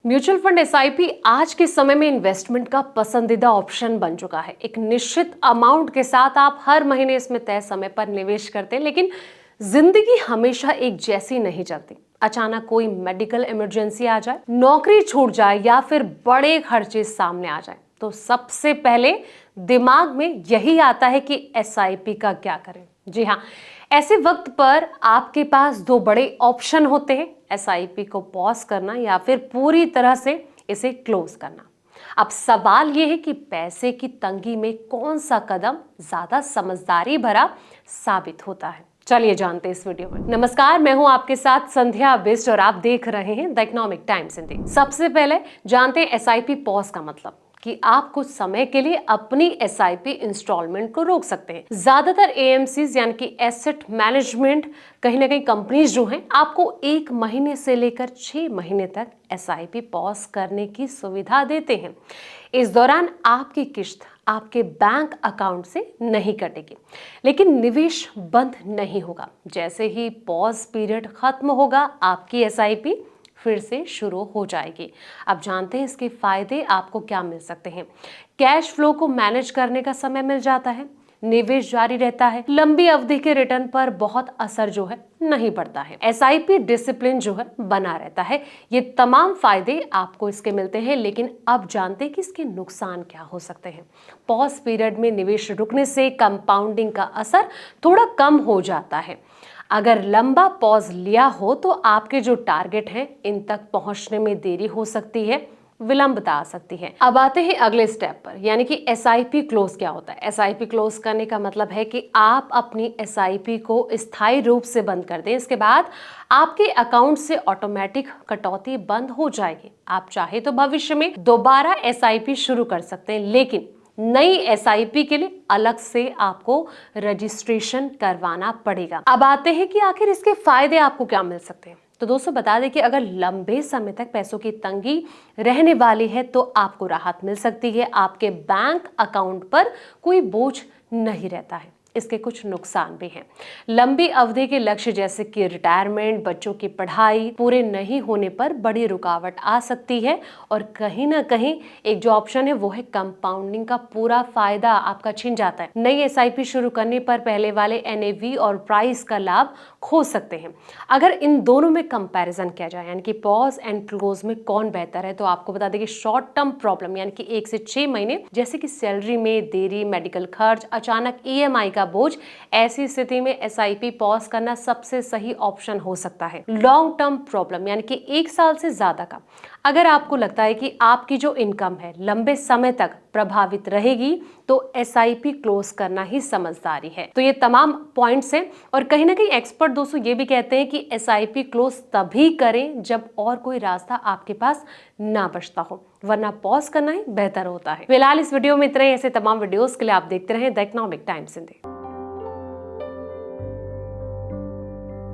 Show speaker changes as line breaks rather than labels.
Mutual fund SIP आज के समय में इन्वेस्टमेंट का पसंदीदा ऑप्शन बन चुका है। एक निश्चित अमाउंट के साथ आप हर महीने इसमें तय समय पर निवेश करते हैं, लेकिन जिंदगी हमेशा एक जैसी नहीं चलती। अचानक कोई मेडिकल इमरजेंसी आ जाए, नौकरी छूट जाए या फिर बड़े खर्चे सामने आ जाए, तो सबसे पहले दिमाग में यही आता है कि एसआईपी का क्या करें। जी हाँ, ऐसे वक्त पर आपके पास दो बड़े ऑप्शन होते हैं, एसआईपी को पॉज करना या फिर पूरी तरह से इसे क्लोज करना। अब सवाल यह है कि पैसे की तंगी में कौन सा कदम ज्यादा समझदारी भरा साबित होता है। चलिए जानते हैं इस वीडियो में। नमस्कार, मैं हूं आपके साथ संध्या बिष्ट और आप देख रहे हैं द इकोनॉमिक टाइम्स हिंदी। सबसे पहले जानते हैं एसआईपी पॉज का मतलब कि आप कुछ समय के लिए अपनी एसआईपी इंस्टॉलमेंट को रोक सकते हैं। ज्यादातर एएमसीज यानी कि एसेट मैनेजमेंट कहीं ना कहीं कंपनीज जो हैं आपको 1 महीने से लेकर 6 महीने तक एसआईपी पॉज करने की सुविधा देते हैं। इस दौरान आपकी किस्त आपके बैंक अकाउंट से नहीं कटेगी, लेकिन निवेश बंद नहीं होगा। जैसे ही पॉज पीरियड खत्म होगा, आपकी एसआईपी फिर से शुरू हो जाएगी। अब जानते हैं इसके फायदे आपको क्या मिल सकते हैं। कैश फ्लो को मैनेज करने का समय मिल जाता है, निवेश जारी रहता है, लंबी अवधि के रिटर्न पर बहुत असर जो है नहीं पड़ता है, एसआईपी डिसिप्लिन जो है बना रहता है। ये तमाम फायदे आपको इसके मिलते हैं, लेकिन अब जानते हैं कि इसके नुकसान क्या हो सकते हैं। पॉज पीरियड में निवेश रुकने से कंपाउंडिंग का असर थोड़ा कम हो जाता है। अगर लंबा पॉज लिया हो तो आपके जो टारगेट हैं इन तक पहुंचने में देरी हो सकती है, विलंबता आ सकती है। अब आते हैं अगले स्टेप पर, यानी कि एसआईपी क्लोज क्या होता है। एसआईपी क्लोज करने का मतलब है कि आप अपनी एसआईपी को स्थायी रूप से बंद कर दें। इसके बाद आपके अकाउंट से ऑटोमेटिक कटौती बंद हो जाएगी। आप चाहे तो भविष्य में दोबारा एसआईपी शुरू कर सकते हैं, लेकिन नई एसआईपी के लिए अलग से आपको रजिस्ट्रेशन करवाना पड़ेगा। अब आते हैं कि आखिर इसके फायदे आपको क्या मिल सकते हैं। तो दोस्तों बता दें कि अगर लंबे समय तक पैसों की तंगी रहने वाली है तो आपको राहत मिल सकती है। आपके बैंक अकाउंट पर कोई बोझ नहीं रहता है। इसके कुछ नुकसान भी हैं। लंबी अवधि के लक्ष्य जैसे कि रिटायरमेंट, बच्चों की पढ़ाई पूरे नहीं होने पर बड़ी रुकावट आ सकती है, और कहीं ना कहीं एक जो ऑप्शन है वो है कंपाउंडिंग का पूरा फायदा आपका छिन जाता है। नई एसआईपी शुरू करने पर पहले वाले एनएवी और प्राइस का लाभ खो सकते हैं। अगर इन दोनों में कंपैरिजन किया जाए, यानी कि पॉज एंड क्लोज में कौन बेहतर है, तो आपको बता दें कि शॉर्ट टर्म प्रॉब्लम यानी कि 1 से 6 महीने जैसे कि सैलरी में देरी, मेडिकल खर्च, अचानक ईएमआई का बोझ, ऐसी स्थिति में एसआईपी पॉज करना सबसे सही ऑप्शन हो सकता है। लॉन्ग टर्म प्रॉब्लम यानी कि 1 साल से ज्यादा का, अगर आपको लगता है कि आपकी जो इनकम है लंबे समय तक प्रभावित रहेगी, तो एसआईपी क्लोज करना ही समझदारी है। तो ये तमाम पॉइंट्स हैं, और कहीं ना कहीं एक्सपर्ट दोस्तों ये भी कहते हैं कि एसआईपी क्लोज तभी करें जब और कोई रास्ता आपके पास ना बचता हो, वरना पॉज करना ही बेहतर होता है। फिलहाल इस वीडियो में इतना ही। ऐसे तमाम वीडियोस के लिए आप देखते रहें द इकोनॉमिक टाइम्स हिंदी।